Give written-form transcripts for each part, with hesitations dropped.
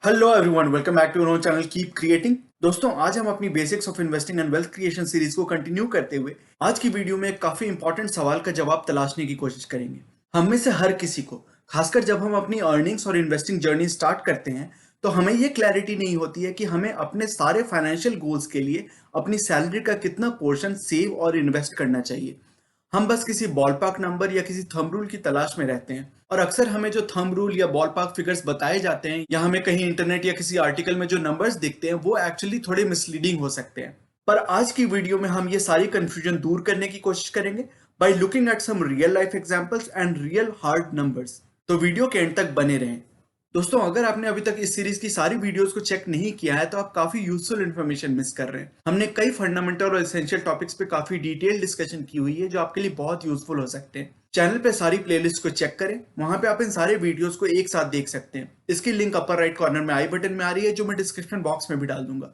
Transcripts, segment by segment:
Hello everyone, welcome back to our channel keep creating. दोस्तों, आज हम अपनी basics of investing and wealth creation series को continue करते हुए आज की वीडियो में एक काफी इंपॉर्टेंट सवाल का जवाब तलाशने की कोशिश करेंगे। हम में से हर किसी को, खासकर जब हम अपनी अर्निंग्स और इन्वेस्टिंग जर्नी स्टार्ट करते हैं, तो हमें ये क्लैरिटी नहीं होती है कि हमें अपने सारे फाइनेंशियल गोल्स के लिए अपनी सैलरी का कितना पोर्शन सेव और इन्वेस्ट करना चाहिए। हम बस किसी बॉलपार्क नंबर या किसी थंब रूल की तलाश में रहते हैं, और अक्सर हमें जो थंब रूल या बॉलपार्क फिगर्स बताए जाते हैं या हमें कहीं इंटरनेट या किसी आर्टिकल में जो नंबर्स दिखते हैं वो एक्चुअली थोड़े मिसलीडिंग हो सकते हैं। पर आज की वीडियो में हम ये सारी कंफ्यूजन दूर करने की कोशिश करेंगे by looking at some real life examples and real hard numbers. तो वीडियो के एंड तक बने रहें। दोस्तों, अगर आपने अभी तक इस सीरीज की सारी वीडियोस को चेक नहीं किया है तो आप काफी यूजफुल इन्फॉर्मेशन मिस कर रहे हैं। हमने कई फंडामेंटल और एसेंशियल टॉपिक्स पे काफी डिटेल डिस्कशन की हुई है जो आपके लिए बहुत यूजफुल हो सकते हैं। चैनल पे सारी प्लेलिस्ट को चेक करें, वहां पे आप इन सारे वीडियोस को एक साथ देख सकते हैं। इसकी लिंक अपर राइट कॉर्नर में आई बटन में आ रही है, जो मैं डिस्क्रिप्शन बॉक्स में भी डाल दूंगा।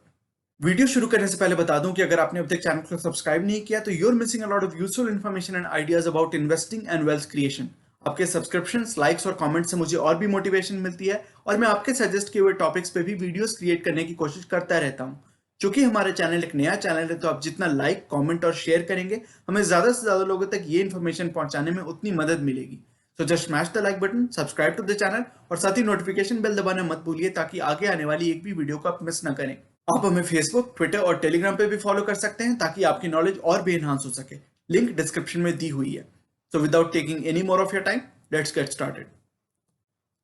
वीडियो शुरू करने से पहले बता दूं कि अगर आपने अब तक चैनल को सब्सक्राइब नहीं किया तो you're missing a lot of useful information and ideas about investing and wealth creation. आपके सब्सक्रिप्शंस, लाइक्स और कमेंट्स से मुझे और भी मोटिवेशन मिलती है, और मैं आपके सजेस्ट किए हुए टॉपिक्स पे भी वीडियोस क्रिएट करने की कोशिश करता रहता हूं। चूंकि हमारा चैनल एक नया चैनल है, तो आप जितना लाइक, कमेंट और शेयर करेंगे, हमें ज्यादा से ज्यादा लोगों तक ये इन्फॉर्मेशन पहुंचाने में उतनी मदद मिलेगी। तो just smash the like button, subscribe to the channel और साथ ही नोटिफिकेशन बेल दबाना मत भूलिए, ताकि आगे आने वाली एक भी वीडियो को आप मिस ना करें। आप हमें फेसबुक, ट्विटर और टेलीग्राम पे भी फॉलो कर सकते हैं, ताकि आपकी नॉलेज और भी एनहांस हो सके। लिंक डिस्क्रिप्शन में दी हुई है। So without taking any more of your time, let's get started.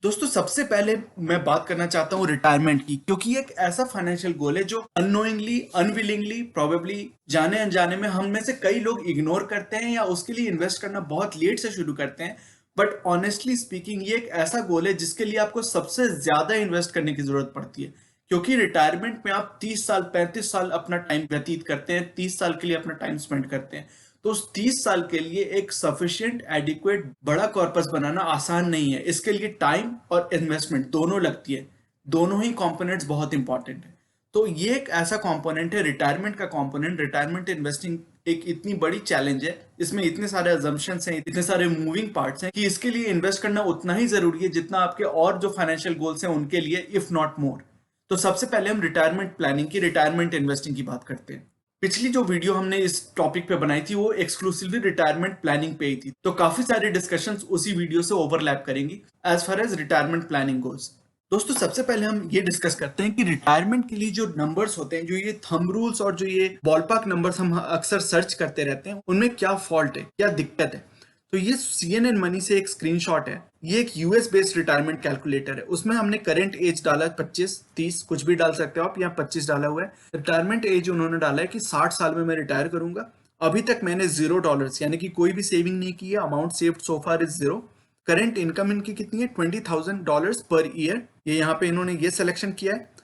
दोस्तों, सबसे पहले मैं बात करना चाहता हूँ रिटायरमेंट की, क्योंकि ये एक ऐसा फाइनेंशियल गोल है जो अननोइंगली, अनविलिंगली, प्रोबेबली जाने अनजाने में हम में से कई लोग इग्नोर करते हैं या उसके लिए इन्वेस्ट करना बहुत लेट से शुरू करते हैं। बट ऑनेस्टली स्पीकिंग, ये एक ऐसा गोल है जिसके लिए आपको सबसे ज्यादा इन्वेस्ट करने की जरूरत पड़ती है, क्योंकि रिटायरमेंट में आप 30 साल, 35 साल अपना टाइम व्यतीत करते हैं, 30 साल के लिए अपना टाइम स्पेंड करते हैं। तो उस 30 साल के लिए एक सफिशिएंट, एडिक्वेट बड़ा कॉर्पस बनाना आसान नहीं है। इसके लिए टाइम और इन्वेस्टमेंट दोनों लगती है। दोनों ही कंपोनेंट्स बहुत इंपॉर्टेंट है। तो ये एक ऐसा कंपोनेंट है, रिटायरमेंट का कंपोनेंट। रिटायरमेंट इन्वेस्टिंग एक इतनी बड़ी चैलेंज है, इसमें इतने सारे अजम्पशंस हैं, इतने सारे मूविंग पार्ट्स हैं, कि इसके लिए इन्वेस्ट करना उतना ही जरूरी है जितना आपके और जो फाइनेंशियल गोल्स हैं उनके लिए, इफ नॉट मोर। तो सबसे पहले हम रिटायरमेंट प्लानिंग की, रिटायरमेंट इन्वेस्टिंग की बात करते हैं। पिछली जो वीडियो हमने इस टॉपिक पे बनाई थी वो एक्सक्लूसिवली रिटायरमेंट प्लानिंग पे ही थी, तो काफी सारी डिस्कशंस उसी वीडियो से ओवरलैप करेंगी as far as retirement planning goes. दोस्तों, सबसे पहले हम ये डिस्कस करते हैं कि रिटायरमेंट के लिए जो नंबर्स होते हैं, जो ये थंब रूल्स और जो ये बॉलपार्क नंबर्स हम अक्सर सर्च करते रहते हैं, उनमें क्या फॉल्ट है, क्या दिक्कत है। तो ये CNN मनी से एक स्क्रीनशॉट है। ये एक यूएस बेस्ड रिटायरमेंट कैलकुलेटर है। उसमें हमने करंट एज डाला 25, 30, कुछ भी डाल सकते हो आप, यहाँ 25 डाला हुआ है। रिटायरमेंट एज उन्होंने डाला है कि 60 साल में मैं रिटायर करूंगा। अभी तक मैंने $0 यानी कि कोई भी सेविंग नहीं की है। Amount saved so far is 0। Current income इनकी कितनी है? $20,000 पर ईयर। ये यहाँ पे इन्होंने ये सिलेक्शन किया है।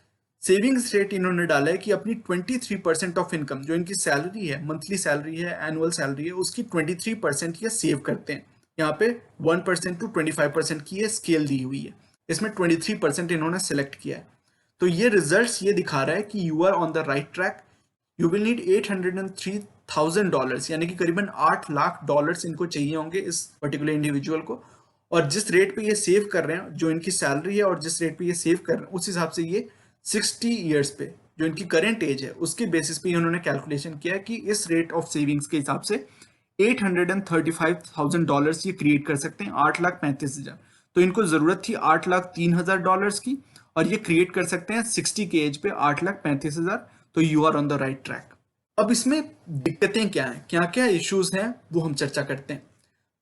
सेविंग्स रेट इन्होंने डाला है कि अपनी 23% ऑफ इनकम, जो इनकी सैलरी है, मंथली सैलरी है, एनुअल सैलरी है, उसकी 23% ये सेव करते हैं। यहाँ पे 1% टू 25% की ये स्केल दी हुई है। इसमें 23% इन्होंने सेलेक्ट किया है। तो ये रिजल्ट्स ये दिखा रहा है कि you are on the right track. You will need $803,000, यानी कि करीबन $8 लाख इनको चाहिए होंगे इस पर्टिकुलर इंडिविजुअल को। और जिस रेट पे ये सेव कर रहे हैं, जो इनकी सैलरी है और जिस रेट पे ये सेव कर रहे हैं, उस हिसाब से ये 60 ईयर्स पे, जो इनकी करंट एज है, उसके बेसिस पे उन्होंने कैलकुलेशन किया कि इस रेट ऑफ सेविंग्स के हिसाब से $835,000 ये क्रिएट कर सकते हैं, $8,35,000। तो इनको जरूरत थी $8,03,000 की, और ये क्रिएट कर सकते हैं 60 के एज पे $8,35,000। तो you are on the right track. अब इसमें दिक्कतें क्या हैं, क्या क्या इश्यूज हैं, वो हम चर्चा करते हैं।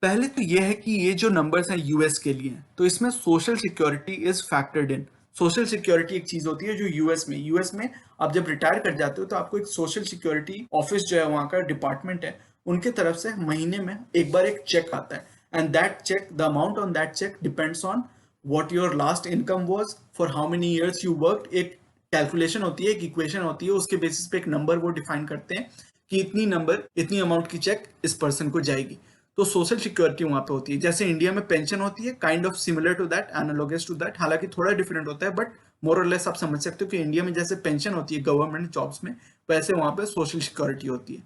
पहले तो ये है कि ये जो नंबर्स हैं यूएस के लिए हैं, तो इसमें social security is factored in. Social security एक चीज होती है जो यूएस में आप जब रिटायर कर जाते हो तो आपको एक सोशल सिक्योरिटी ऑफिस जो है, वहां का डिपार्टमेंट है, उनके तरफ से महीने में एक बार एक चेक आता है। And that cheque, the amount on that cheque depends on what your last income was, for how many years you worked. एक कैलकुलेशन होती है, एक इक्वेशन होती है, उसके बेसिस पे एक नंबर वो डिफाइन करते हैं कि इतनी अमाउंट की चेक इस पर्सन को जाएगी। तो सोशल सिक्योरिटी वहां पे होती है। जैसे इंडिया में पेंशन होती है, kind of similar to that, analogous to that, हालांकि थोड़ा डिफरेंट होता है, बट मोर और लेस आप समझ सकते हो कि इंडिया में जैसे पेंशन होती है गवर्नमेंट जॉब्स में, वैसे वहां पे सोशल सिक्योरिटी होती है।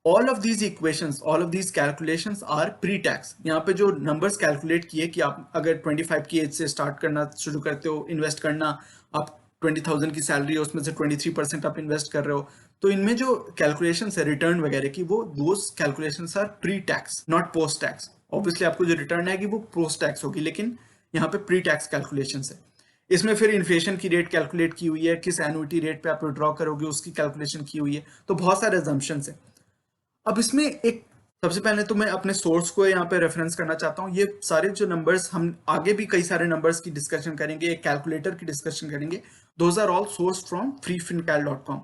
All of these equations, all of these calculations are pre tax. यहाँ पे जो नंबर्स कैलकुलेट किए कि आप अगर 25 की एज से स्टार्ट करना शुरू करते हो इन्वेस्ट करना, आप 20,000 की सैलरी है, उसमें से 23% आप इन्वेस्ट कर रहे हो, तो इनमें जो कैलकुलेशन है रिटर्न वगैरह की, वो those calculation are pre tax not post tax. Obviously आपको जो रिटर्न आएगी वो पोस्ट टैक्स होगी, लेकिन यहाँ पे प्री टैक्स कैलकुलेशन है। इसमें फिर इन्फ्लेशन की रेट कैलकुलेट की हुई है, किस एनुइटी रेट पे आप विड्रॉ करोगे उसकी कैलकुलेशन की हुई है, तो बहुत सारे assumptions है। अब इसमें एक सबसे पहले तो मैं अपने सोर्स को यहाँ पे रेफरेंस करना चाहता हूँ। ये सारे जो नंबर्स, हम आगे भी कई सारे नंबर्स की डिस्कशन करेंगे, एक कैलकुलेटर की डिस्कशन करेंगे, those are all source from freefincalc.com।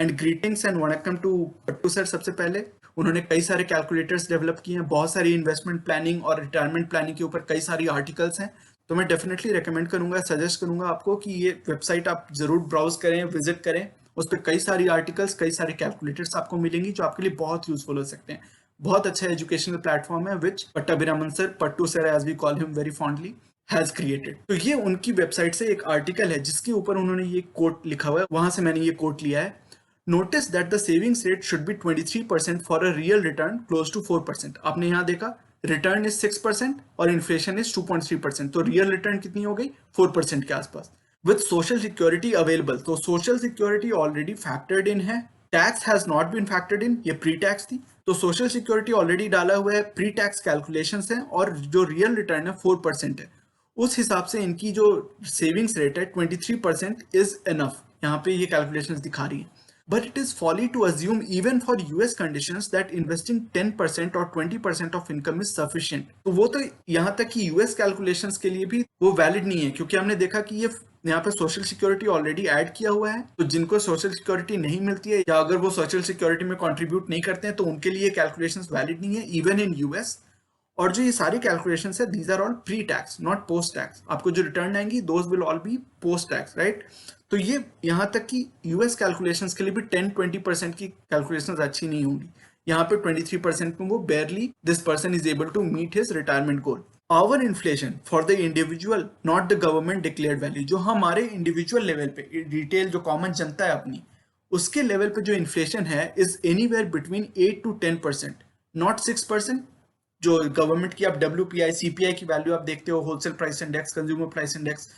And greetings and vanakkam to Pattu sir. सबसे पहले उन्होंने कई सारे कैलकुलेटर्स डेवलप किए हैं, बहुत सारी इन्वेस्टमेंट प्लानिंग और रिटायरमेंट प्लानिंग के ऊपर कई सारी आर्टिकल्स हैं, तो मैं डेफिनेटली रेकमेंड करूंगा, सजेस्ट करूंगा आपको कि ये वेबसाइट आप जरूर ब्राउज करें, विजिट करें। उस पर कई सारी आर्टिकल्स, कई सारे कैलकुलेटर्स आपको मिलेंगी जो आपके लिए बहुत यूजफुल हो सकते हैं। बहुत अच्छा एजुकेशनल प्लेटफॉर्म है which Pattabhiraman sir, Pattu sir as we call him very fondly, has created. तो ये उनकी वेबसाइट से एक आर्टिकल है जिसके ऊपर उन्होंने ये कोट लिखा हुआ है, वहां से मैंने ये कोट लिया है। Notice that the savings rate should be 23% for a real return close to 4%। आपने यहाँ देखा रिटर्न इज 6% और इन्फ्लेशन इज 2.3%, तो रियल रिटर्न कितनी हो गई? 4% के आसपास। विद सोशल सिक्योरिटी अवेलेबल, तो social security already factored in है, tax has not been factored in, ये प्री टैक्स थी, तो सोशल सिक्योरिटी ऑलरेडी डाला हुआ है, प्री टैक्स कैलकुलेशंस है, और जो रियल रिटर्न है 4% है। उस हिसाब से इनकी जो सेविंग्स रेट है 23% इज इनफ, यहाँ पे ये कैलकुलेशंस दिखा रही है। But it is folly to assume even for US conditions that investing 10% or 20% of income is sufficient। तो वो तो यहाँ तक कि US कैलकुलेशंस के लिए भी वो वैलिड नहीं है, क्योंकि हमने देखा कि ये यहाँ पे सोशल सिक्योरिटी ऑलरेडी ऐड किया हुआ है, तो जिनको सोशल सिक्योरिटी नहीं मिलती है या अगर वो सोशल सिक्योरिटी में कंट्रीब्यूट नहीं करते हैं तो उनके लिए कैलकुलेशंस वैलिड नहीं है इवन इन यूएस। और जो ये सारी कैलकुलेशन है these are all pre tax not post tax. आपको जो रिटर्न आएंगी those will all be post tax, right. तो ये यहाँ तक कि यूएस कैलकुलेशंस के लिए भी 10-20% की कैलकुलेशंस अच्छी नहीं होंगी, यहाँ पे 23% में वो barely this person is able to meet his retirement goal। Our inflation for the individual not the government declared value, जो हमारे इंडिविजुअल लेवल पे रिटेल जो कॉमन जनता है अपनी, उसके लेवल पे जो इन्फ्लेशन है is anywhere between 8 to 10%, not 6%। जो गवर्नमेंट की आप WPI CPI की वैल्यू आप देखते हो, wholesale price index, consumer price index,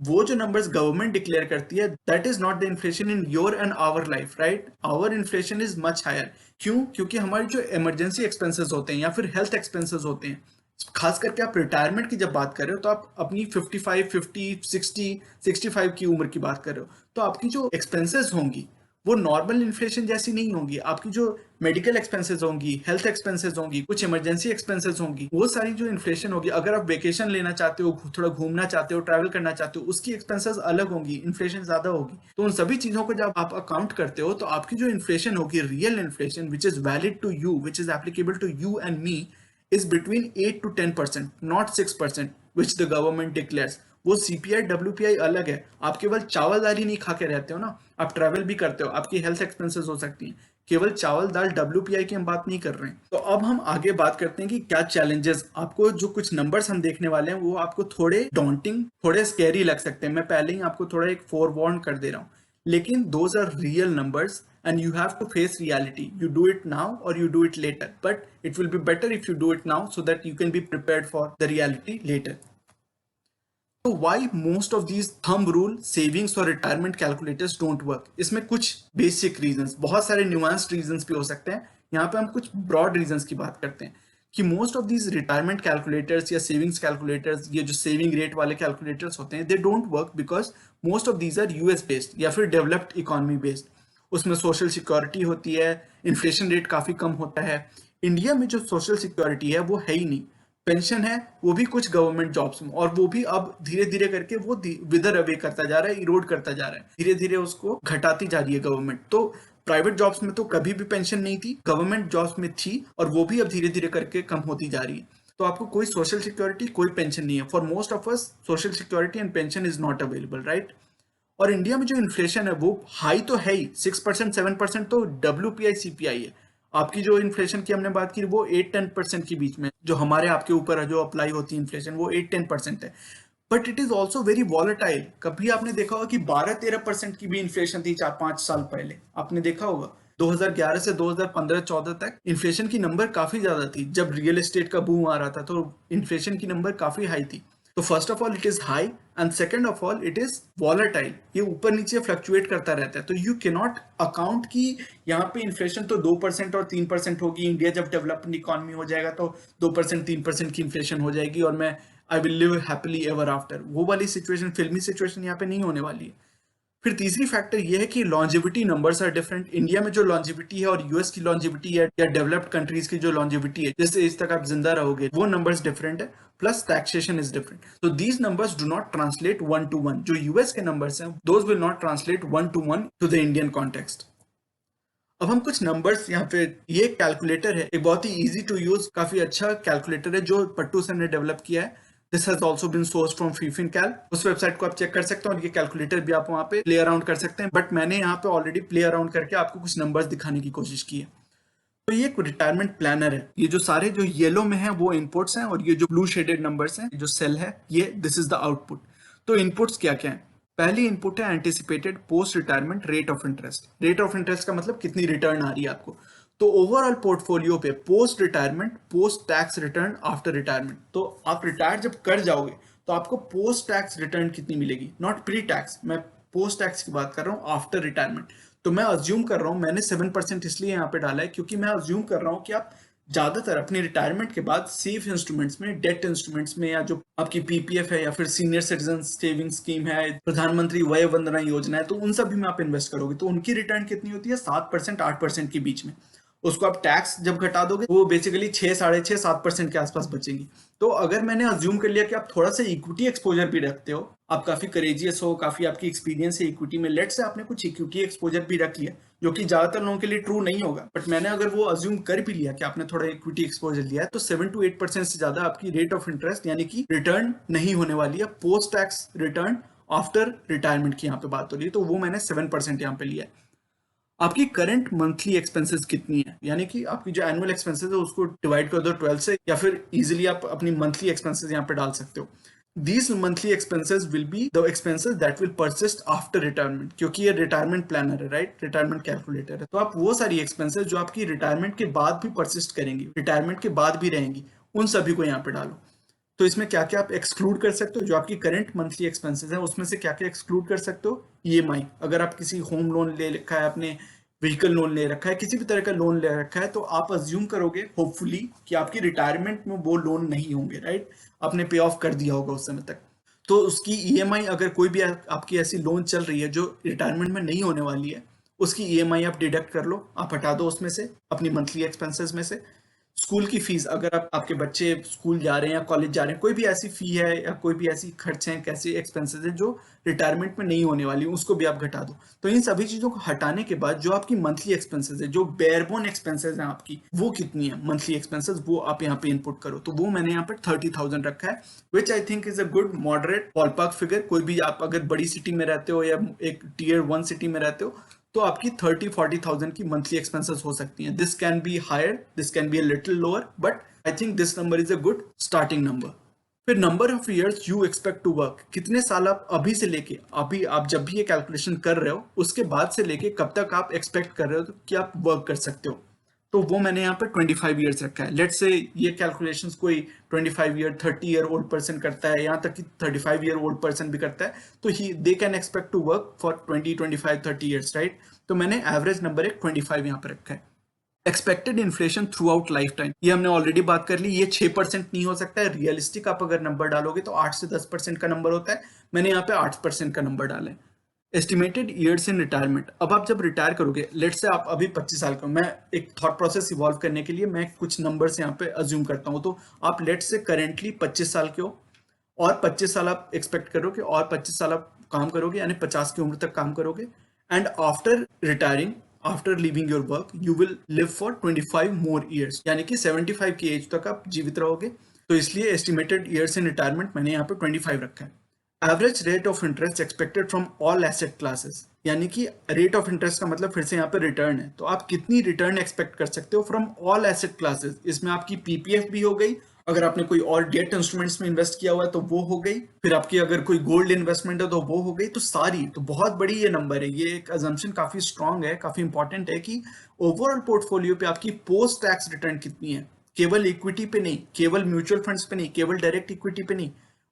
वो जो नंबर्स गवर्नमेंट डिक्लेयर करती है that is not the inflation in your and our life, right. Our inflation is much higher. क्यों? क्योंकि हमारी जो इमरजेंसी एक्सपेंसेस होते हैं या फिर हेल्थ एक्सपेंसेस होते हैं, खास करके आप रिटायरमेंट की जब बात कर रहे हो तो आप अपनी 55, 50, 60, 65 की उम्र की बात कर रहे हो, तो आपकी जो एक्सपेंसेस होंगी वो नॉर्मल इन्फ्लेशन जैसी नहीं होंगी। आपकी जो मेडिकल एक्सपेंसेस होंगी, हेल्थ एक्सपेंसेस होंगी, कुछ इमरजेंसी एक्सपेंसेस होंगी, वो सारी जो इन्फ्लेशन होगी, अगर आप वेकेशन लेना चाहते हो, थोड़ा घूमना चाहते हो, ट्रैवल करना चाहते हो, उसकी एक्सपेंसेस अलग होंगी, इन्फ्लेशन ज्यादा होगी। तो उन सभी चीजों को जब आप अकाउंट करते हो तो आपकी जो इन्फ्लेशन होगी, real inflation which is valid to you, which is applicable to you and me, is between 8 to 10%, not 6%, which the government declares। वो CPI WPI अलग है। आप केवल चावल दाल ही नहीं खा के रहते हो ना, आप ट्रैवल भी करते हो, आपकी हेल्थ एक्सपेंसेस हो सकती हैं। केवल चावल दाल WPI की हम बात नहीं कर रहे हैं। तो अब हम आगे बात करते हैं कि क्या चैलेंजेस, आपको जो कुछ नंबर्स हम देखने वाले हैं वो आपको थोड़े डॉन्टिंग, थोड़े स्कैरी लग सकते हैं। मैं पहले ही आपको थोड़ा एक फोरवार्न कर दे रहा हूँ, लेकिन those are real numbers and you have to face reality। You do it now or you do it later, but it will be better if you do it now so that you can be prepared for the reality later। So why most of these thumb rule savings और retirement calculators don't work? इसमें कुछ basic reasons, बहुत सारे nuanced reasons भी हो सकते हैं। यहाँ पे हम कुछ broad reasons की बात करते हैं कि most of these retirement calculators या savings calculators, ये जो saving rate वाले calculators होते हैं, they don't work because most of these are US based या फिर developed economy based। उसमें सोशल सिक्योरिटी होती है, इन्फ्लेशन रेट काफी कम होता है। इंडिया में जो सोशल सिक्योरिटी है वो है ही नहीं। पेंशन है वो भी कुछ गवर्नमेंट जॉब्स में, और वो भी अब धीरे धीरे करके वो विदर अवे करता जा रहा है, इरोड करता जा रहा है, धीरे धीरे उसको घटाती जा रही है गवर्नमेंट। तो प्राइवेट जॉब्स में तो कभी भी पेंशन नहीं थी, गवर्नमेंट जॉब्स में थी, और वो भी अब धीरे धीरे करके कम होती जा रही है। तो आपको कोई सोशल सिक्योरिटी, कोई पेंशन नहीं है। For most of us social security and pension is not available, right. और इंडिया में जो इन्फ्लेशन है वो हाई तो है ही, 6% 7% तो WPI CPI है। आपकी जो इन्फ्लेशन की हमने बात की वो 8-10% के बीच में, जो हमारे आपके ऊपर है, जो अप्लाई होती है इन्फ्लेशन, वो 8-10% है। But it is also very volatile. कभी आपने देखा होगा कि 12-13% की भी इन्फ्लेशन थी 4-5 साल पहले, आपने देखा होगा। 2011 से 2015-14 तक इन्फ्लेशन की नंबर काफी ज्यादा थी। जब रियल एस्टेट का बूम आ रहा था तो इन्फ्लेशन की नंबर काफी हाई थी। तो first of all it is high and second of all it is volatile, ये ऊपर नीचे फ्लक्चुएट करता रहता है। तो यू कैन नॉट अकाउंट की यहाँ पे इन्फ्लेशन तो 2% और 3% होगी, इंडिया जब डेवलप्ड इकोनॉमी हो जाएगा तो 2% 3% की इन्फ्लेशन हो जाएगी और मैं I will live happily ever after, वो वाली सिचुएशन, फिल्मी सिचुएशन यहाँ पे नहीं होने वाली है। फिर तीसरी फैक्टर ये है कि longevity numbers are different. India में जो लॉन्जिविटी है और यूएस की लॉन्जिविटी है या डेवलप्ड कंट्रीज की जो लॉन्जिविटी है, जिससे इस तक आप जिंदा रहोगे, वो नंबर्स डिफरेंट है, प्लस टैक्सेशन इज डिफरेंट। तो these numbers do not translate one two one. जो यूएस के नंबर्स हैं those will not translate one two the Indian context. अब हम कुछ नंबर्स यहाँ पे, ये कैलकुलेटर है, एक बहुत ही इजी टू यूज, काफी अच्छा कैलकुलेटर है जो पट्टू सर ने डेवलप किया है। This has also been sourced from FiFinCal, उस वेबसाइट को आप चेक कर सकते हैं और ये कैलकुलेटर भी आप वहां पे प्ले अराउंड कर सकते हैं। बट मैंने यहाँ पे ऑलरेडी प्ले अराउंड करके आपको कुछ नंबर्स दिखाने की कोशिश की है। तो ये एक रिटायरमेंट प्लानर है। ये जो सारे जो येलो में है वो इनपुट्स हैं और ये जो ब्लू शेडेड नंबर्स हैं, जो सेल है, ये दिस इज द आउटपुट। तो इनपुट्स क्या क्या है? पहली इनपुट है anticipated post retirement rate of interest. Rate of interest का मतलब कितनी रिटर्न आ रही है आपको। तो ओवरऑल पोर्टफोलियो पे post retirement, post tax return after retirement, तो आप रिटायर जब कर जाओगे तो आपको पोस्ट टैक्स रिटर्न कितनी मिलेगी, नॉट प्री टैक्स, मैं पोस्ट टैक्स की बात कर रहा हूँ, आफ्टर रिटायरमेंट। तो मैं अज्यूम कर रहा हूँ, मैंने 7% इसलिए यहाँ पे डाला है क्योंकि मैं अज्यूम कर रहा हूँ कि आप ज्यादातर अपने रिटायरमेंट के बाद सेफ इंस्ट्रूमेंट्स में, डेट इंस्ट्रूमेंट्स में, या जो आपकी पीपीएफ है या फिर सीनियर सिटीजन सेविंग स्कीम है, प्रधानमंत्री वय वंदना योजना है, तो उन सभी में आप इन्वेस्ट करोगे। तो उनकी रिटर्न कितनी होती है? 7% 8% के बीच में। उसको आप टैक्स जब घटा दोगे वो बेसिकली 6, 6.5, 7% के आसपास बचेंगी। तो अगर मैंने अज्यूम कर लिया कि आप थोड़ा सा इक्विटी एक्सपोजर भी रखते हो, आप काफी करेजियस हो, काफी आपकी एक्सपीरियंस है इक्विटी में, लेट से आपने कुछ इक्विटी एक्सपोजर भी रख लिया, जो कि ज्यादातर लोगों के लिए ट्रू नहीं होगा, बट मैंने अगर वो अज्यूम कर भी लिया कि आपने थोड़ा इक्विटी एक्सपोजर लिया है, तो 7 to 8% से ज्यादा आपकी रेट ऑफ इंटरेस्ट यानी कि रिटर्न नहीं होने वाली है। Post tax return after retirement की यहाँ पे बात हो रही है, तो वो मैंने 7% यहाँ पे लिया है। आपकी करंट मंथली एक्सपेंसेस कितनी है, यानी कि आपकी जो एनुअल एक्सपेंसेस है उसको डिवाइड कर दो 12 से, या फिर इजीली आप अपनी मंथली एक्सपेंसेस यहाँ पे डाल सकते हो। These monthly expenses will be the expenses that will persist after retirement, क्योंकि ये रिटायरमेंट प्लानर है, राइट, रिटायरमेंट कैलकुलेटर है। तो आप वो सारी एक्सपेंसेस जो आपकी रिटायरमेंट के बाद भी परसिस्ट करेंगी, रिटायरमेंट के बाद भी रहेंगी, उन सभी को यहाँ पे डालो। तो इसमें क्या क्या आप एक्सक्लूड कर सकते हो, जो आपकी करंट मंथली एक्सपेंसेस है उसमें से क्या क्या एक्सक्लूड कर सकते हो? ईएमआई, अगर आप किसी होम लोन ले रखा है, आपने व्हीकल लोन ले रखा है, किसी भी तरह का लोन ले रखा है, तो आप अज्यूम करोगे होपफुली कि आपकी रिटायरमेंट में वो लोन नहीं होंगे, राइट, आपने पे ऑफ कर दिया होगा उस समय तक। तो उसकी ईएमआई, अगर कोई भी आपकी ऐसी लोन चल रही है जो रिटायरमेंट में नहीं होने वाली है, उसकी ईएमआई आप डिडक्ट कर लो, आप हटा दो उसमें से, अपनी मंथली एक्सपेंसेस में से। स्कूल की फीस, अगर आप, आपके बच्चे स्कूल जा रहे हैं या कॉलेज जा रहे हैं, कोई भी ऐसी फी है या कोई भी ऐसी खर्च है, कैसे एक्सपेंसेस है जो रिटायरमेंट में नहीं होने वाली, उसको भी आप घटा दो। तो इन सभी चीजों को हटाने के बाद जो आपकी मंथली एक्सपेंसेस है, जो बेयरबोन एक्सपेंसेस है आपकी, वो कितनी है मंथली एक्सपेंसेस, वो आप यहाँ पे इनपुट करो। तो वो मैंने यहाँ पे 30,000 रखा है, which I think is a good moderate ballpark figure. कोई भी आप अगर बड़ी सिटी में रहते हो या एक टियर 1 सिटी में रहते हो, तो आपकी 30-40,000 की मंथली एक्सपेंसेस हो सकती हैं। This can be higher, this can be a little lower, but I think this number is a good starting number. फिर number of years you expect to work, कितने साल आप अभी से लेके, अभी आप जब भी ये कैलकुलेशन कर रहे हो उसके बाद से लेके कब तक आप एक्सपेक्ट कर रहे हो कि आप वर्क कर सकते हो, तो वो मैंने यहाँ पे 25 ईयर्स रखा है। लेट्स से ये कैलकुलेशंस कोई 25 ईयर 30 ईयर ओल्ड पर्सन करता है, यहाँ तक कि 35 ईयर ओल्ड पर्सन भी करता है, तो ही they can expect to work for 20-25-30 years, right. तो मैंने एवरेज नंबर एक 25 यहाँ पे रखा है। Expected inflation through out life time, ये हमने ऑलरेडी बात कर ली, ये 6% नहीं हो सकता है। रियलिस्टिक आप अगर नंबर डालोगे तो 8 से 10% का नंबर होता है, मैंने यहाँ पे 8% का नंबर डाला है। एस्टिमेटेड ईयर्स इन रिटायरमेंट, अब आप जब रिटायर करोगे, लेट्स से आप अभी 25 साल का, मैं एक थॉट प्रोसेस इवॉल्व करने के लिए मैं कुछ नंबर्स यहाँ पे अज्यूम करता हूँ। तो आप लेट्स से करेंटली 25 साल के हो और 25 साल आप एक्सपेक्ट करोगे और 25 साल आप काम करोगे, यानी 50 की उम्र तक काम करोगे, and after retiring, after living your work, you will live for 25 more years, यानी कि 75 की एज तक आप जीवित रहोगे। तो इसलिए एस्टिमेटेड ईयर्स इन रिटायरमेंट मैंने यहाँ पे 25 रखा है। Average rate of interest expected from all asset classes, यानी कि रेट ऑफ इंटरेस्ट का मतलब फिर से यहाँ पे रिटर्न है, तो आप कितनी रिटर्न एक्सपेक्ट कर सकते हो फ्रॉम ऑल एसेट क्लासेस। इसमें आपकी पीपीएफ भी हो गई, अगर आपने कोई और डेट इंस्ट्रूमेंट्स में इन्वेस्ट किया हुआ है तो वो हो गई, फिर आपकी अगर कोई गोल्ड इन्वेस्टमेंट है तो वो हो गई, तो सारी, तो बहुत बड़ी ये नंबर है। ये एक अजम्पशन काफी स्ट्रांग है, काफी इंपॉर्टेंट है कि ओवरऑल पोर्टफोलियो पे आपकी पोस्ट टैक्स रिटर्न कितनी है, केवल इक्विटी पे नहीं, केवल म्यूचुअल फंड्स पे नहीं, केवल डायरेक्ट इक्विटी पे नहीं,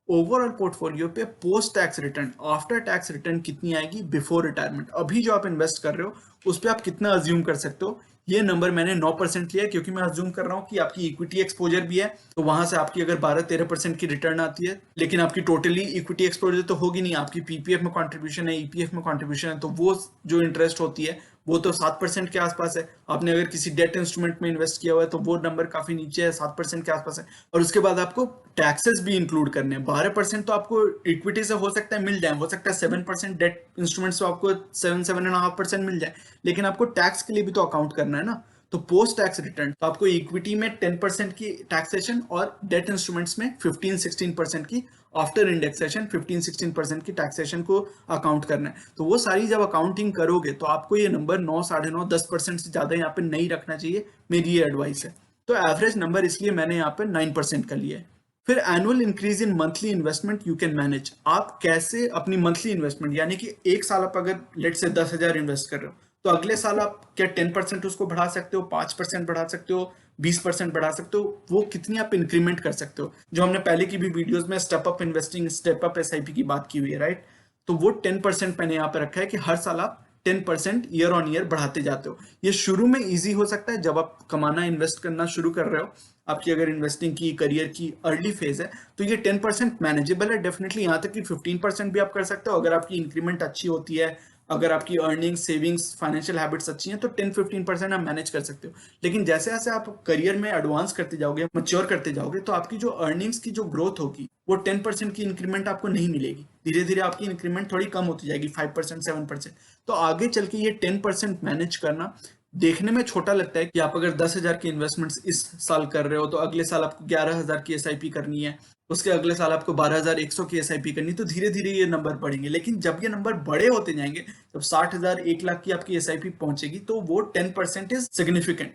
ओवरऑल पोर्टफोलियो पे post tax return, after tax return कितनी आएगी बिफोर रिटायरमेंट, अभी जो आप इन्वेस्ट कर रहे हो उस पर आप कितना अज्यूम कर सकते हो। ये नंबर मैंने 9% लिया है क्योंकि मैं अज्यूम कर रहा हूँ कि आपकी इक्विटी एक्सपोजर भी है, तो वहां से आपकी अगर 12-13% की रिटर्न आती है, लेकिन आपकी टोटली इक्विटी एक्सपोजर तो होगी नहीं, आपकी पीपीएफ में कंट्रीब्यूशन है, ईपीएफ में कंट्रीब्यूशन है, तो वो जो इंटरेस्ट होती है वो तो 7% के आसपास है। आपने अगर किसी डेट इंस्ट्रूमेंट में इन्वेस्ट किया हुआ है तो वो नंबर काफी नीचे है, 7% के आसपास है। और उसके बाद आपको टैक्सेस भी इंक्लूड करने हैं। 12% तो आपको इक्विटी से हो सकता है मिल जाए, हो सकता है 7% डेट इंस्ट्रूमेंट से आपको 7-7.5% मिल जाए, लेकिन आपको टैक्स के लिए भी तो अकाउंट करना है ना। तो पोस्ट टैक्स रिटर्न तो आपको इक्विटी में 10% की टैक्सेशन और डेट इंस्ट्रूमेंट्स में 15-16% की, आफ्टर इंडेक्सेशन 15-16% की टैक्सेशन को अकाउंट करना है। तो वो सारी जब अकाउंटिंग करोगे तो आपको ये नंबर 9, 9.5, 10% से ज्यादा यहाँ पे नहीं रखना चाहिए, मेरी ये एडवाइस है। तो एवरेज नंबर इसलिए मैंने यहाँ पे 9% का लिया है। फिर annual increase in monthly investment you can manage. आप कैसे अपनी मंथली इन्वेस्टमेंट, यानी कि एक साल आप अगर लेट से 10,000 इन्वेस्ट कर रहे हो, तो अगले साल आप क्या 10% उसको बढ़ा सकते हो, 5% बढ़ा सकते हो, 20% बढ़ा सकते हो, वो कितनी आप इंक्रीमेंट कर सकते हो, जो हमने पहले की भी वीडियोस में step up investing, step up SIP की बात की हुई है, राइट। तो वो 10% मैंने यहाँ पे रखा है कि हर साल आप 10% ईयर ऑन ईयर बढ़ाते जाते हो। ये शुरू में इजी हो सकता है, जब आप कमाना इन्वेस्ट करना शुरू कर रहे हो, आपकी अगर इन्वेस्टिंग की करियर की अर्ली फेज है, तो ये 10% मैनेजेबल है डेफिनेटली। यहाँ तक कि 15% भी आप कर सकते हो अगर आपकी इंक्रीमेंट अच्छी होती है, अगर आपकी अर्निंग, सेविंग्स, फाइनेंशियल हैबिट्स अच्छी हैं, तो 10-15% आप मैनेज कर सकते हो। लेकिन जैसे जैसे आप करियर में एडवांस करते जाओगे, मच्योर करते जाओगे, तो आपकी जो अर्निंग्स की जो ग्रोथ होगी वो 10% की इंक्रीमेंट आपको नहीं मिलेगी। धीरे धीरे आपकी इंक्रीमेंट थोड़ी कम होती जाएगी, 5%, 7%। तो आगे चल के ये 10% मैनेज करना देखने में छोटा लगता है कि आप अगर 10,000 की इन्वेस्टमेंट्स इस साल कर रहे हो तो अगले साल आपको 11,000 की एसआईपी करनी है, उसके अगले साल आपको 12,100 की एसआईपी करनी, तो धीरे धीरे ये नंबर बढ़ेंगे। लेकिन जब ये नंबर बड़े होते जाएंगे, जब 60,000, 1 लाख की आपकी एसआईपी पहुंचेगी, तो वो 10% इज सिग्निफिकेंट।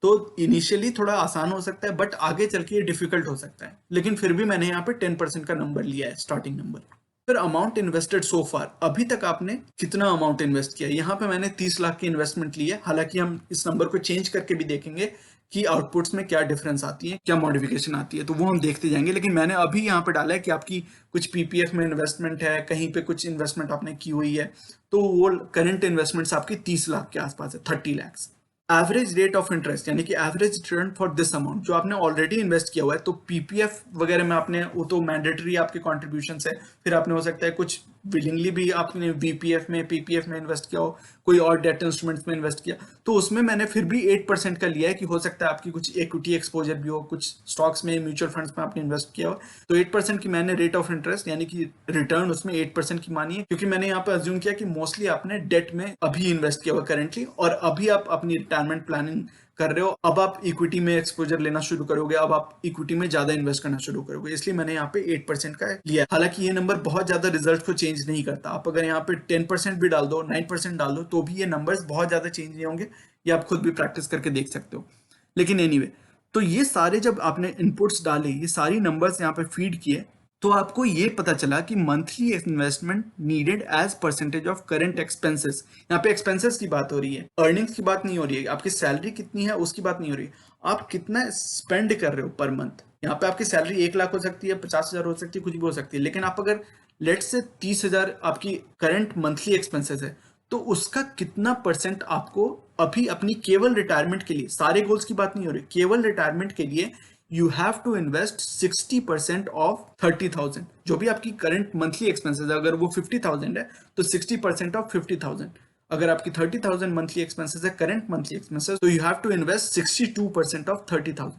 तो इनिशियली थोड़ा आसान हो सकता है, बट आगे चल के ये डिफिकल्ट हो सकता है। लेकिन फिर भी मैंने यहाँ पे 10% का नंबर लिया है, स्टार्टिंग नंबर। फिर अमाउंट इन्वेस्टेड सो फार, अभी तक आपने कितना अमाउंट इन्वेस्ट किया। यहाँ पे मैंने 30 लाख की इन्वेस्टमेंट ली है। हालांकि हम इस नंबर को चेंज करके भी देखेंगे कि आउटपुट्स में क्या डिफरेंस आती है, क्या मॉडिफिकेशन आती है, तो वो हम देखते जाएंगे। लेकिन मैंने अभी यहाँ पे डाला है कि आपकी कुछ पीपीएफ में इन्वेस्टमेंट है, कहीं पे कुछ इन्वेस्टमेंट आपने की हुई है, तो वो करंट इन्वेस्टमेंट्स आपकी 30 लाख के आसपास है, 30 lakhs. Average rate of interest, यानी कि average return for this amount, जो आपने ऑलरेडी इन्वेस्ट किया हुआ है, तो पीपीएफ वगैरह में आपने, वो तो मैंडेटरी आपके कॉन्ट्रीब्यूशन है, फिर आपने हो सकता है कुछ विलिंगली भी आपने वीपीएफ में, पीपीएफ में इन्वेस्ट किया हो, कोई और डेट इंस्ट्रूमेंट्स में इन्वेस्ट किया, तो उसमें मैंने फिर भी 8% का लिया है कि हो सकता है आपकी कुछ इक्विटी एक्सपोजर भी हो, कुछ स्टॉक्स में, म्यूचुअल फंड्स में आपने इन्वेस्ट किया हो, तो 8% की मैंने रेट ऑफ इंटरेस्ट यानी कि रिटर्न उसमें 8% की मानी है, क्योंकि मैंने यहाँ पे अज्यूम किया कि मोस्टली आपने डेट में अभी इन्वेस्ट किया हुआ करेंटली, और अभी आप अपनी रिटायरमेंट प्लानिंग कर रहे हो, अब आप इक्विटी में एक्सपोजर लेना शुरू करोगे, अब आप इक्विटी में ज्यादा इन्वेस्ट करना शुरू करोगे, इसलिए मैंने यहाँ पे 8% का लिया। हालांकि ये नंबर बहुत ज्यादा रिजल्ट को चेंज नहीं करता, आप अगर यहाँ पे 10% भी डाल दो, 9% डाल दो, तो भी ये नंबर्स बहुत ज्यादा चेंज नहीं होंगे। ये आप खुद भी प्रैक्टिस करके देख सकते हो। लेकिन एनीवे, तो ये सारे जब आपने इनपुट्स डाले, ये सारी नंबर्स यहाँ पे फीड किए, तो आपको ये पता चला कि monthly investment needed as percentage of current expenses. यहाँ पे एक्सपेंसेस की बात हो रही है, अर्निंग्स की बात नहीं हो रही है, आपकी सैलरी कितनी है उसकी बात नहीं हो रही है, आप कितना स्पेंड कर रहे हो पर मंथ। यहाँ पे आपकी सैलरी 1 लाख हो सकती है, 50,000 हो सकती है, कुछ भी हो सकती है, लेकिन आप अगर लेट से 30,000 आपकी करंट मंथली एक्सपेंसेस है, तो उसका कितना परसेंट आपको अभी अपनी केवल रिटायरमेंट के लिए, सारे गोल्स की बात नहीं हो रही, केवल रिटायरमेंट के लिए you have to invest 60% of 30,000। जो भी आपकी करंट मंथली एक्सपेंसेस है, अगर वो 50,000 है तो 60% ऑफ 50,000। अगर आपकी 30,000 मंथली एक्सपेंसेस है, करंट मंथली एक्सपेंसेस, तो you have to invest 62% of 30,000।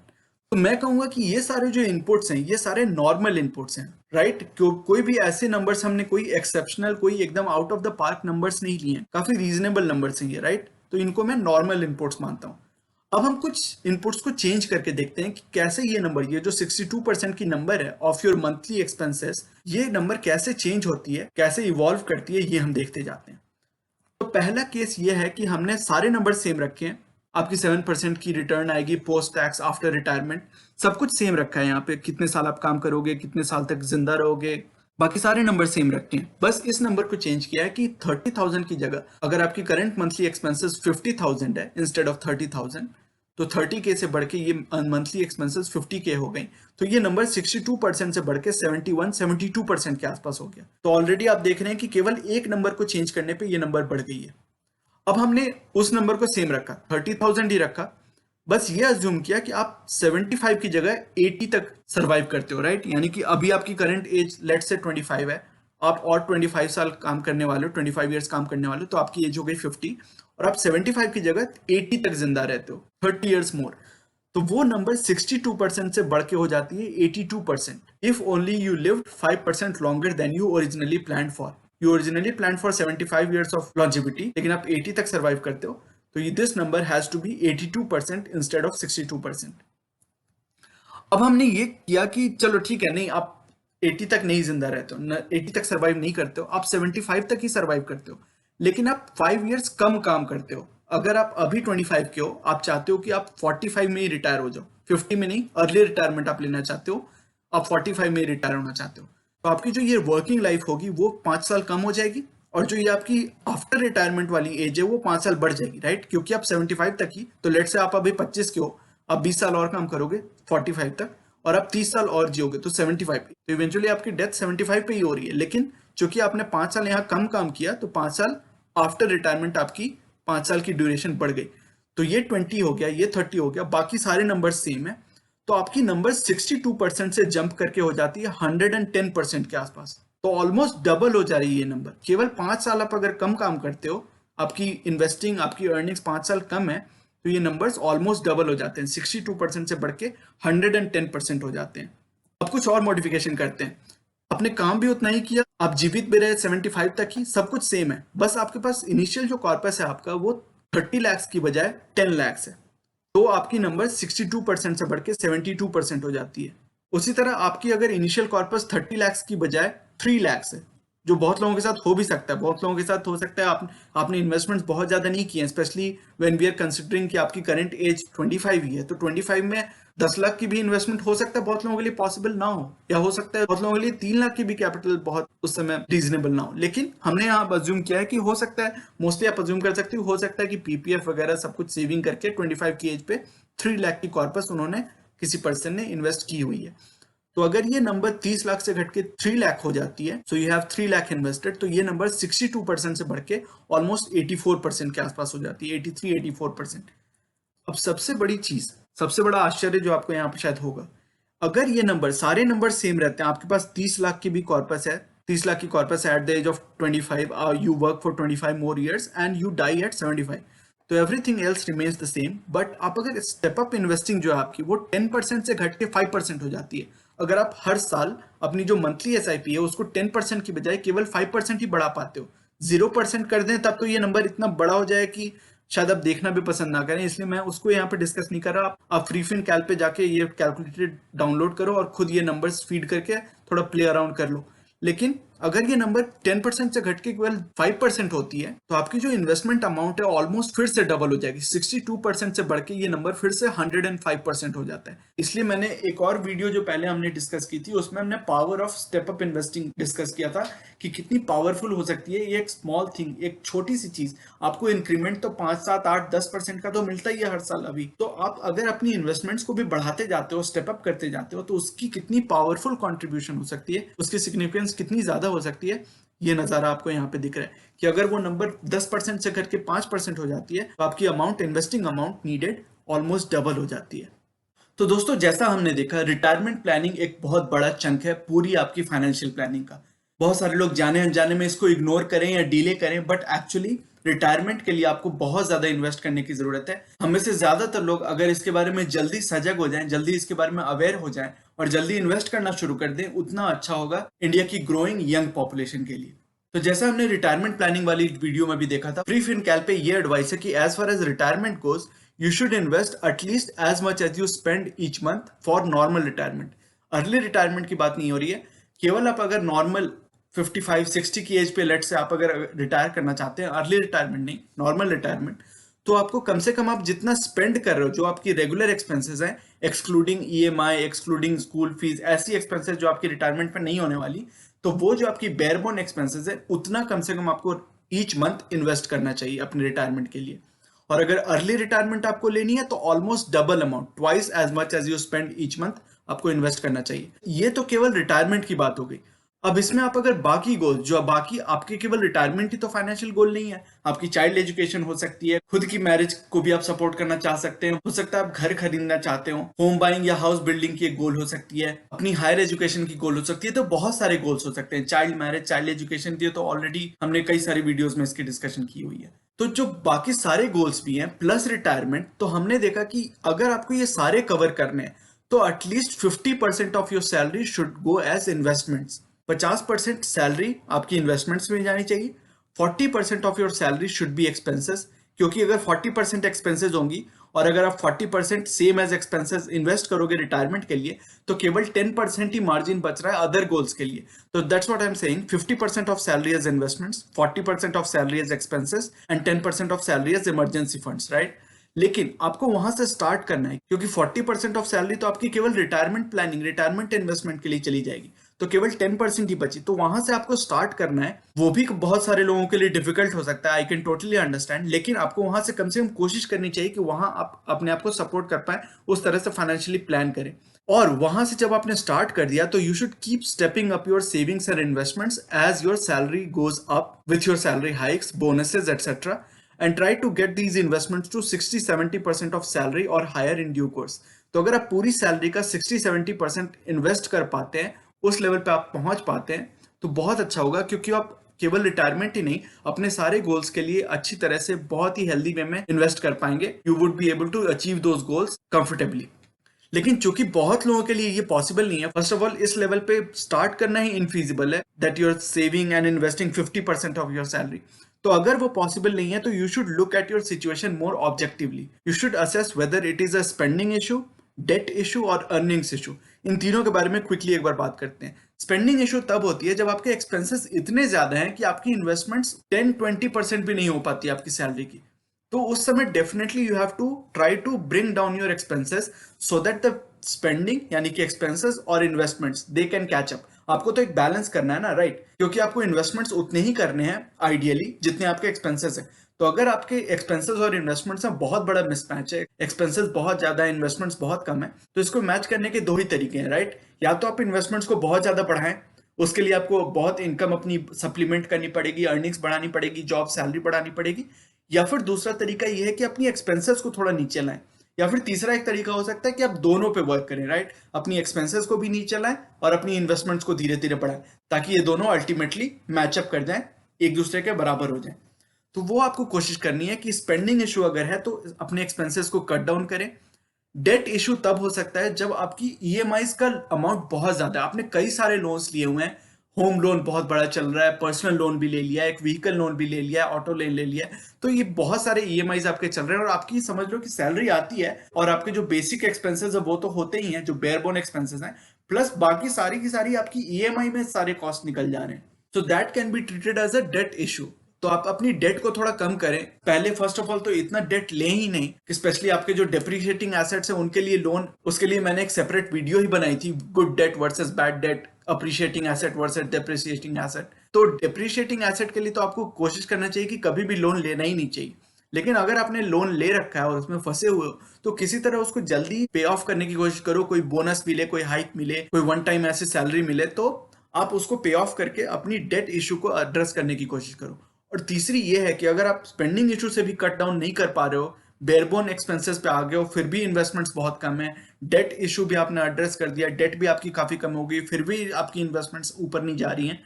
तो मैं कहूंगा कि ये सारे जो इनपुट्स हैं, ये सारे नॉर्मल इनपुट्स हैं, राइट। कोई भी ऐसे नंबर्स हमने, कोई एक्सेप्शनल, कोई एकदम out of the park numbers नहीं लिए हैं, काफी रीजनेबल नंबर्स हैं ये, राइट। तो इनको मैं नॉर्मल इनपुट्स मानता हूं। अब हम कुछ इनपुट्स को चेंज करके देखते हैं कि कैसे ये नंबर, ये जो 62% की नंबर है ऑफ योर मंथली एक्सपेंसेस, ये नंबर कैसे चेंज होती है, कैसे इवॉल्व करती है, ये हम देखते जाते हैं। तो पहला केस ये है कि हमने सारे नंबर सेम रखे हैं। आपकी 7% की रिटर्न आएगी पोस्ट टैक्स आफ्टर रिटायरमेंट, सब कुछ सेम रखा है। यहाँ पे कितने साल आप काम करोगे, कितने साल तक जिंदा रहोगे, बाकी सारे नंबर सेम रखे हैं। बस इस नंबर को चेंज किया है कि 30,000 की जगह अगर आपकी करंट मंथली एक्सपेंसेस 50,000 है इंस्टेड ऑफ 30,000, तो 30K से बढ़ के ये मंथली एक्सपेंसेस 50K हो गई, तो ये नंबर 62% से बढ़ के 71-72% के आसपास हो गया। तो ऑलरेडी आप देख रहे हैं कि केवल एक नंबर को चेंज करने पे ये नंबर बढ़ गई है। अब हमने उस नंबर को सेम रखा, 30,000 ही रखा, बस ये अज्यूम किया कि आप 75 की जगह 80 तक सरवाइव करते हो, राइट? यानी कि अभी आपकी करंट एज लेट से 25 है, आप और 25 साल काम करने वाले हो, 25 ईयर्स काम करने वाले हो, तो आपकी एज हो गई 50, और आप 75 की जगह 80 तक जिंदा रहते हो, 30 ईयर्स मोर। तो वो नंबर 62% से बढ़ के हो जाती है 82%, if only you lived 5% longer than you originally planned for. You originally planned for 75 years of longevity, लेकिन आप 80 तक सर्वाइव करते हो, तो this number has to be 82% instead of 62%। अब हमने ये किया कि चलो ठीक है, नहीं आप 80 तक नहीं जिंदा रहते हो, 80 तक सर्वाइव नहीं करते हो, आप 75 तक ही सर्वाइव करते हो, लेकिन आप 5 इयर्स कम काम करते हो। अगर आप अभी 25 के हो, आप चाहते हो कि आप 45 में ही रिटायर हो जाओ, 50 में नहीं, अर्ली रिटायरमेंट आप लेना चाहते हो, आप 45 में ही रिटायर होना चाहते हो, तो आपकी जो ये वर्किंग लाइफ होगी वो 5 साल कम हो जाएगी, और जो ये आपकी आफ्टर रिटायरमेंट वाली एज है वो 5 साल बढ़ जाएगी, राइट? क्योंकि आप 75 तक ही, तो लेट से आप अभी 25 के हो, आप 20 साल और काम करोगे 45 तक, और आप 30 साल और जियोगे तो 75 पे, तो इवेंचुअली आपकी डेथ 75 पे ही हो रही है। लेकिन चूंकि आपने 5 साल यहाँ कम काम किया, तो 5 साल आफ्टर रिटायरमेंट आपकी 5 साल की ड्यूरेशन बढ़ गई, तो ये 20 हो गया, ये 30 हो गया, बाकी सारे नंबर सेम है, तो आपकी नंबर 62% से जंप करके हो जाती है 110% के आसपास। तो ऑलमोस्ट डबल हो जा रही है ये नंबर। केवल 5 साल आप अगर कम काम करते हो, आपकी इन्वेस्टिंग, आपकी अर्निंग्स 5 साल कम है, तो ये नंबर्स ऑलमोस्ट डबल हो जाते हैं, 62% से बढ़ के 110% हो जाते हैं। अब कुछ और मॉडिफिकेशन करते हैं, आपने काम भी उतना ही किया, आप जीवित भी रहे 75 तक ही, सब कुछ सेम है, बस आपके पास इनिशियल जो कॉर्पस है आपका वो 30 लाख की बजाय 10 लाख है, तो आपकी नंबर 62% से बढ़ के 72% हो जाती है। उसी तरह आपकी अगर इनिशियल कॉर्पस 30 लाख की बजाय 3 लाख है, जो बहुत लोगों के साथ हो भी सकता है, बहुत लोगों के साथ हो सकता है आपने इन्वेस्टमेंट्स बहुत ज्यादा नहीं किए, specially when we are considering कि आपकी करंट एज 25 ही है, तो 25 में 10 लाख की भी इन्वेस्टमेंट हो सकता है बहुत लोगों के लिए पॉसिबल ना हो, या हो सकता है बहुत लोगों के लिए 3 लाख की भी कैपिटल बहुत उस समय रीजनेबल ना हो, लेकिन हमने यहाँ अज्यूम किया है कि हो सकता है, मोस्टली आप अज्यूम कर सकते हो सकता है कि पीपीएफ वगैरह सब कुछ सेविंग करके 25 की एज पे 3 लाख की कॉर्पस उन्होंने किसी पर्सन ने इन्वेस्ट की हुई है। तो अगर ये नंबर 30 लाख से घट के 3 लाख हो जाती है, so you have 3 lakh invested, तो ये नंबर 62% से बढ़ के ऑलमोस्ट 84% के आसपास हो जाती है, 83-84%। अब सबसे बड़ी चीज, सबसे बड़ा आश्चर्य जो आपको यहाँ पे शायद होगा, अगर ये नंबर, सारे नंबर सेम रहते हैं, आपके पास 30 लाख की भी कॉर्पस है, 30 लाख की corpus at the age of 25, you work for 25 more years and you die at 75, तो everything else remains the same, but आप अगर स्टेप अप इन्वेस्टिंग जो है आपकी वो 10% से घट के 5% हो जाती है। अगर आप हर साल अपनी जो मंथली एसआईपी है उसको 10% की बजाय केवल 5% ही बढ़ा पाते हो, 0% कर दें तब तो ये नंबर इतना बड़ा हो जाए कि शायद आप देखना भी पसंद ना करें, इसलिए मैं उसको यहाँ पे डिस्कस नहीं कर रहा। आप फ्रीफिन कैल पे जाके ये कैलकुलेटेड डाउनलोड करो और खुद ये नंबर्स फीड करके थोड़ा प्ले अराउंड कर लो। लेकिन अगर ये नंबर 10% से घट के केवल 5% होती है, तो आपकी जो इन्वेस्टमेंट अमाउंट है ऑलमोस्ट फिर से डबल हो जाएगी, 62% से बढ़ के ये नंबर फिर से 105% हो जाता है। इसलिए मैंने एक और वीडियो जो पहले हमने डिस्कस की थी उसमें हमने power of step up investing discuss किया था कि कितनी पावरफुल हो सकती है ये एक स्मॉल थिंग, एक छोटी सी चीज। आपको इंक्रीमेंट तो 5, 7, 8, 10% का तो मिलता ही है हर साल अभी, तो आप अगर अपनी इन्वेस्टमेंट्स को भी बढ़ाते जाते हो, स्टेप अप करते जाते हो, तो उसकी कितनी पावरफुल कॉन्ट्रीब्यूशन हो सकती है, उसकी सिग्निफिकेंस कितनी ज्यादा हो सकती है, ये नजारा आपको यहाँ पे दिख रहा है कि अगर वो नंबर 10% से करके 5% हो जाती है, तो आपकी amount, investing amount needed almost double हो जाती है। तो दोस्तों जैसा हमने देखा, रिटायरमेंट प्लानिंग एक बहुत बड़ा चंक है पूरी आपकी फाइनेंशियल प्लानिंग का। बहुत सारे लोग जाने अनजाने में इसको इग्नोर करें या डिले करें, बट एक्चुअली रिटायरमेंट के लिए आपको बहुत ज्यादा इन्वेस्ट करने की जरूरत है। हमें से ज्यादातर लोग अगर इसके बारे में जल्दी सजग हो जाएं, जल्दी इसके बारे में अवेयर हो जाएं और जल्दी इन्वेस्ट करना शुरू कर दें, उतना अच्छा होगा इंडिया की ग्रोइंग यंग पॉपुलेशन के लिए। तो जैसा हमने रिटायरमेंट प्लानिंग वाली वीडियो में भी देखा था, फ्री फिनकैल पे ये एडवाइस है कि as far as retirement goes, you should invest at least as much as you spend each month for normal retirement. Early retirement की बात नहीं हो रही है, केवल आप अगर नॉर्मल 55-60 की एज पे लेट से आप अगर रिटायर करना चाहते हैं, अर्ली रिटायरमेंट नहीं, नॉर्मल रिटायरमेंट, तो आपको कम से कम आप जितना स्पेंड कर रहे हो, जो आपकी रेगुलर एक्सपेंसेस हैं, excluding EMI, excluding school fees, ऐसी एक्सपेंसेस जो आपकी रिटायरमेंट पे नहीं होने वाली, तो वो जो आपकी बेयरबोन एक्सपेंसेस है उतना कम से कम आपको ईच मंथ इन्वेस्ट करना चाहिए अपने रिटायरमेंट के लिए। और अगर अर्ली रिटायरमेंट आपको लेनी है तो almost double amount, twice as much as you spend each month आपको इन्वेस्ट करना चाहिए। ये तो केवल रिटायरमेंट की बात हो गई। अब इसमें आप अगर बाकी गोल जो बाकी आपके, केवल रिटायरमेंट ही तो फाइनेंशियल गोल नहीं है, आपकी चाइल्ड एजुकेशन हो सकती है, खुद की मैरिज को भी आप सपोर्ट करना चाह सकते हैं, हो सकता है आप घर खरीदना चाहते हो, होम बाइंग या हाउस बिल्डिंग की एक गोल हो सकती है, अपनी हायर एजुकेशन की गोल हो सकती है। तो बहुत सारे गोल्स हो सकते हैं। चाइल्ड मैरिज, चाइल्ड एजुकेशन की तो ऑलरेडी हमने कई सारी वीडियोस में इसकी डिस्कशन की हुई है। तो जो बाकी सारे गोल्स भी हैं प्लस रिटायरमेंट, तो हमने देखा कि अगर आपको ये सारे कवर करने हैं तो at least 50% of your salary should go as investments. 50% salary आपकी इन्वेस्टमेंट्स में जानी चाहिए। 40% of your salary should be expenses, क्योंकि अगर 40% एक्सपेंसेस होंगी और अगर आप 40% सेम एज एक्सपेंसेस इन्वेस्ट करोगे रिटायरमेंट के लिए, तो केवल 10% ही मार्जिन बच रहा है अदर गोल्स के लिए। तो that's what I am saying, 50% of salary as investments, 40% of salary as expenses and 10% of salary as emergency funds, right. लेकिन आपको वहां से स्टार्ट करना है, क्योंकि 40% ऑफ सैलरी तो आपकी केवल रिटायरमेंट प्लानिंग, रिटायरमेंट इन्वेस्टमेंट के लिए चली जाएगी, तो केवल 10% ही बची। तो वहां से आपको स्टार्ट करना है। वो भी बहुत सारे लोगों के लिए डिफिकल्ट हो सकता है, आई कैन टोटली अंडरस्टैंड, लेकिन आपको वहां से कम कोशिश करनी चाहिए कि वहां आप अपने आप को सपोर्ट कर पाए, उस तरह से फाइनेंशियली प्लान करें। और वहां से जब आपने स्टार्ट कर दिया तो you should keep stepping up your savings and investments as your salary goes up with your salary hikes, bonuses etcetera, and try to get these investments to 60-70% of salary or higher in due course। तो अगर आप पूरी salary का 60-70% invest कर पाते हैं, उस level पे आप पहुंच पाते हैं, तो बहुत अच्छा होगा, क्योंकि आप केवल रिटायरमेंट ही नहीं, अपने सारे गोल्स के लिए अच्छी तरह से बहुत ही हेल्दी वे में इन्वेस्ट कर पाएंगे। You would be able to achieve those goals comfortably. लेकिन चूंकि बहुत लोगों के लिए ये पॉसिबल नहीं है, फर्स्ट ऑफ ऑल इस लेवल पे स्टार्ट करना ही इनफीजिबल है, that you are saving and investing 50% of your salary. तो अगर वो पॉसिबल नहीं है तो you should look at your situation more objectively. You should assess whether it is a spending issue, debt issue और अर्निंग्स इशू। इन तीनों के बारे में क्विकली एक बार बात करते हैं। स्पेंडिंग इशू तब होती है जब आपके एक्सपेंसेस इतने ज्यादा हैं कि आपकी इन्वेस्टमेंट्स 10-20% भी नहीं हो पाती आपकी सैलरी की। तो उस समय definitely you have to try to bring down your expenses so that the spending यानी कि एक्सपेंसेस और investments they can catch up. आपको तो एक बैलेंस करना है ना, राइट, क्योंकि आपको इन्वेस्टमेंट्स उतने ही करने हैं आइडियली जितने आपके एक्सपेंसेस है। तो अगर आपके एक्सपेंसेस और इन्वेस्टमेंट्स में बहुत बड़ा मिसमैच है, एक्सपेंसेस बहुत ज्यादा है, इन्वेस्टमेंट्स बहुत कम है, तो इसको मैच करने के दो ही तरीके हैं, राइट। या तो आप इन्वेस्टमेंट्स को बहुत ज्यादा बढ़ाएं, उसके लिए आपको बहुत इनकम अपनी सप्लीमेंट करनी पड़ेगी, अर्निंग्स बढ़ानी पड़ेगी, जॉब सैलरी बढ़ानी पड़ेगी। या फिर दूसरा तरीका ये है कि अपनी एक्सपेंसेस को थोड़ा नीचे लाएं। या फिर तीसरा एक तरीका हो सकता है कि आप दोनों पे वर्क करें, राइट, अपनी एक्सपेंसेस को भी नीचे लाएं और अपनी इन्वेस्टमेंट्स को धीरे धीरे बढ़ाएं, ताकि ये दोनों अल्टीमेटली मैचअप कर जाएं, एक दूसरे के बराबर हो जाएं। तो वो आपको कोशिश करनी है कि स्पेंडिंग इशू अगर है तो अपने एक्सपेंसेस को कट डाउन करें। डेट इशू तब हो सकता है जब आपकी ईएमआईज का अमाउंट बहुत ज्यादा है, आपने कई सारे लोन्स लिए हुए हैं, होम लोन बहुत बड़ा चल रहा है, पर्सनल लोन भी ले लिया है, एक व्हीकल लोन भी ले लिया है, ऑटो लोन ले लिया है, तो ये बहुत सारे ईएमआईज आपके चल रहे हैं और आपकी समझ लो कि सैलरी आती है और आपके जो बेसिक एक्सपेंसेस है वो तो होते ही हैं, जो बेयर बोन एक्सपेंसेस हैं, प्लस बाकी सारी की सारी आपकी ईएमआई में सारे कॉस्ट निकल जा रहे हैं। So that can be treated as a debt issue. तो आप अपनी डेट को थोड़ा कम करें। पहले फर्स्ट ऑफ ऑल तो इतना डेट ले ही नहीं, कि स्पेशली आपके जो डेप्रिशिएटिंग एसेट्स हैं उनके लिए लोन, उसके लिए मैंने एक सेपरेट वीडियो ही बनाई थी, good debt versus bad debt, appreciating asset versus depreciating asset. तो डेप्रिशिएटिंग एसेट के लिए तो आपको कोशिश करना चाहिए कि कभी भी लोन लेना ही नहीं चाहिए। लेकिन अगर आपने लोन ले रखा है और उसमें फंसे हुए हो, तो किसी तरह उसको जल्दी पे ऑफ करने की कोशिश करो। कोई बोनस मिले, कोई हाइक मिले, कोई वन टाइम ऐसी सैलरी मिले, तो आप उसको पे ऑफ करके अपनी डेट इशू को एड्रेस करने की कोशिश करो। और तीसरी ये है कि अगर आप स्पेंडिंग इशू से भी कट डाउन नहीं कर पा रहे हो, बेयरबोन एक्सपेंसेस पे आ गए हो, फिर भी इन्वेस्टमेंट्स बहुत कम है, डेट इशू भी आपने एड्रेस कर दिया, डेट भी आपकी काफी कम हो गई, फिर भी आपकी इन्वेस्टमेंट्स ऊपर नहीं जा रही हैं,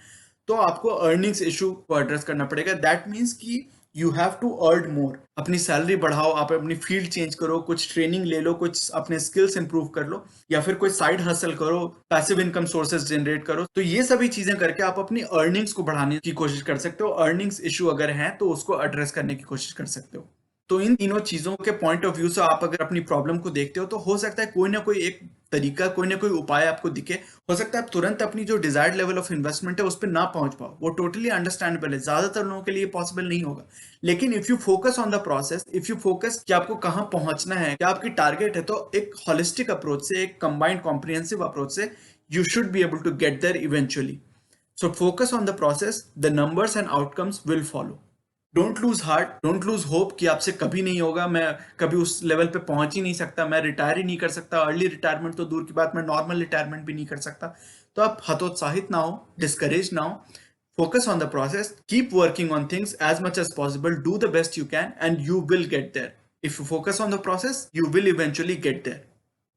तो आपको अर्निंग्स इशू को एड्रेस करना पड़ेगा। दैट मीन्स कि you have to earn more, अपनी सैलरी बढ़ाओ, आप अपनी फील्ड चेंज करो, कुछ ट्रेनिंग ले लो, कुछ अपने स्किल्स इंप्रूव कर लो, या फिर कोई साइड हसल करो, पैसिव इनकम सोर्सेज जनरेट करो। तो ये सभी चीजें करके आप अपनी अर्निंग्स को बढ़ाने की कोशिश कर सकते हो। अर्निंग्स इशू अगर है तो उसको एड्रेस करने की कोशिश कर सकते हो। तो इन तीनों चीजों के पॉइंट ऑफ व्यू से आप अगर अपनी प्रॉब्लम को देखते हो, तो हो सकता है कोई ना कोई एक तरीका, कोई ना कोई उपाय आपको दिखे। हो सकता है आप तुरंत अपनी जो डिजायर्ड लेवल ऑफ इन्वेस्टमेंट है उस पर ना पहुंच पाओ, वो टोटली अंडरस्टैंडेबल है, ज्यादातर लोगों के लिए पॉसिबल नहीं होगा। लेकिन if you focus on the process, if you focus कि आपको कहां पहुंचना है, क्या आपकी टारगेट है, तो एक होलिस्टिक अप्रोच से, एक कंबाइंड कॉम्प्रिहेंसिव अप्रोच से you should be able to get there eventually. So focus on the process, the numbers and outcomes will follow. Don't lose heart, don't lose hope कि आपसे कभी नहीं होगा, मैं कभी उस लेवल पे पहुंच ही नहीं सकता, मैं रिटायर ही नहीं कर सकता, अर्ली रिटायरमेंट तो दूर की बात, मैं नॉर्मल रिटायरमेंट भी नहीं कर सकता। तो आप हतोत्साहित ना हो, डिस्करेज ना हो, focus on the process, keep working on things as much as possible, do the best you can and you will get there. If you focus on the process, you will eventually get there.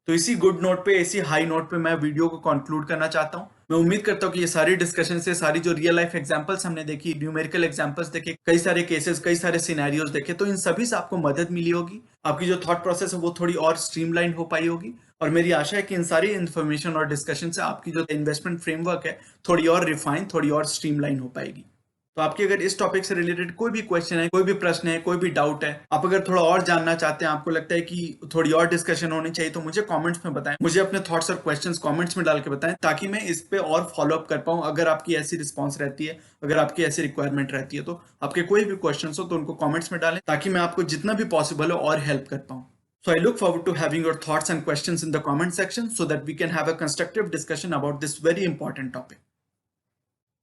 तो इसी good note पे, इसी high note पे मैं video को conclude करना चाहता हूँ। मैं उम्मीद करता हूँ कि ये सारी डिस्कशन से, सारी जो रियल लाइफ एग्जांपल्स हमने देखी, न्यूमेरिकल एग्जांपल्स देखे, कई सारे केसेस, कई सारे सिनेरियोज देखे, तो इन सभी से आपको मदद मिली होगी, आपकी जो थॉट प्रोसेस है वो थोड़ी और स्ट्रीमलाइन हो पाई होगी। और मेरी आशा है कि इन सारी इन्फॉर्मेशन और डिस्कशन से आपकी जो इन्वेस्टमेंट फ्रेमवर्क है थोड़ी और रिफाइन, थोड़ी और स्ट्रीमलाइन हो पाएगी। तो आपकी अगर इस टॉपिक से रिलेटेड कोई भी क्वेश्चन है, कोई भी प्रश्न है, कोई भी डाउट है, आप अगर थोड़ा और जानना चाहते हैं, आपको लगता है कि थोड़ी और डिस्कशन होनी चाहिए, तो मुझे कमेंट्स में बताएं, मुझे अपने थॉट्स और क्वेश्चंस कमेंट्स में डाल के बताएं, ताकि मैं इस पे और फॉलो अप कर पाऊं। अगर आपकी ऐसी रिस्पॉन्स रहती है, अगर आपकी ऐसी रिक्वायरमेंट रहती है, तो आपके कोई भी क्वेश्चन हो तो उनको कॉमेंट्स में डालें, ताकि मैं आपको जितना भी पॉसिबल हो और हेल्प कर पाऊं। So I look forward to having your thoughts and questions in the comment section so that we can have a constructive discussion about this very important topic.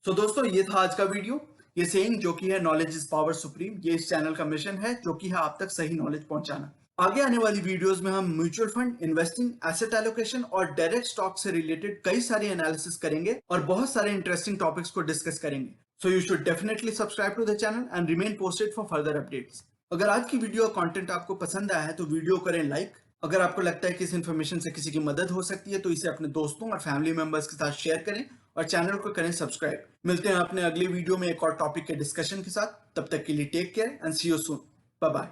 So दोस्तों, ये था आज का वीडियो। ये सेइंग जो कि है नॉलेज इज पावर सुप्रीम, ये इस चैनल का मिशन है, जो कि है आप तक सही नॉलेज पहुंचाना। आगे आने वाली वीडियोस में हम mutual fund, investing, asset allocation और डायरेक्ट स्टॉक से रिलेटेड कई सारे एनालिसिस करेंगे और बहुत सारे इंटरेस्टिंग टॉपिक्स को डिस्कस करेंगे। So you should definitely subscribe to the channel and remain posted for further updates. अगर आज की वीडियो कंटेंट आपको पसंद आया है तो वीडियो करें लाइक। अगर आपको लगता है कि इस इन्फॉर्मेशन से किसी की मदद हो सकती है तो इसे अपने दोस्तों और फैमिली मेंबर्स के साथ शेयर करें और चैनल को करें सब्सक्राइब। मिलते हैं अपने अगले वीडियो में एक और टॉपिक के डिस्कशन के साथ। तब तक के लिए take care and see you soon. Bye bye.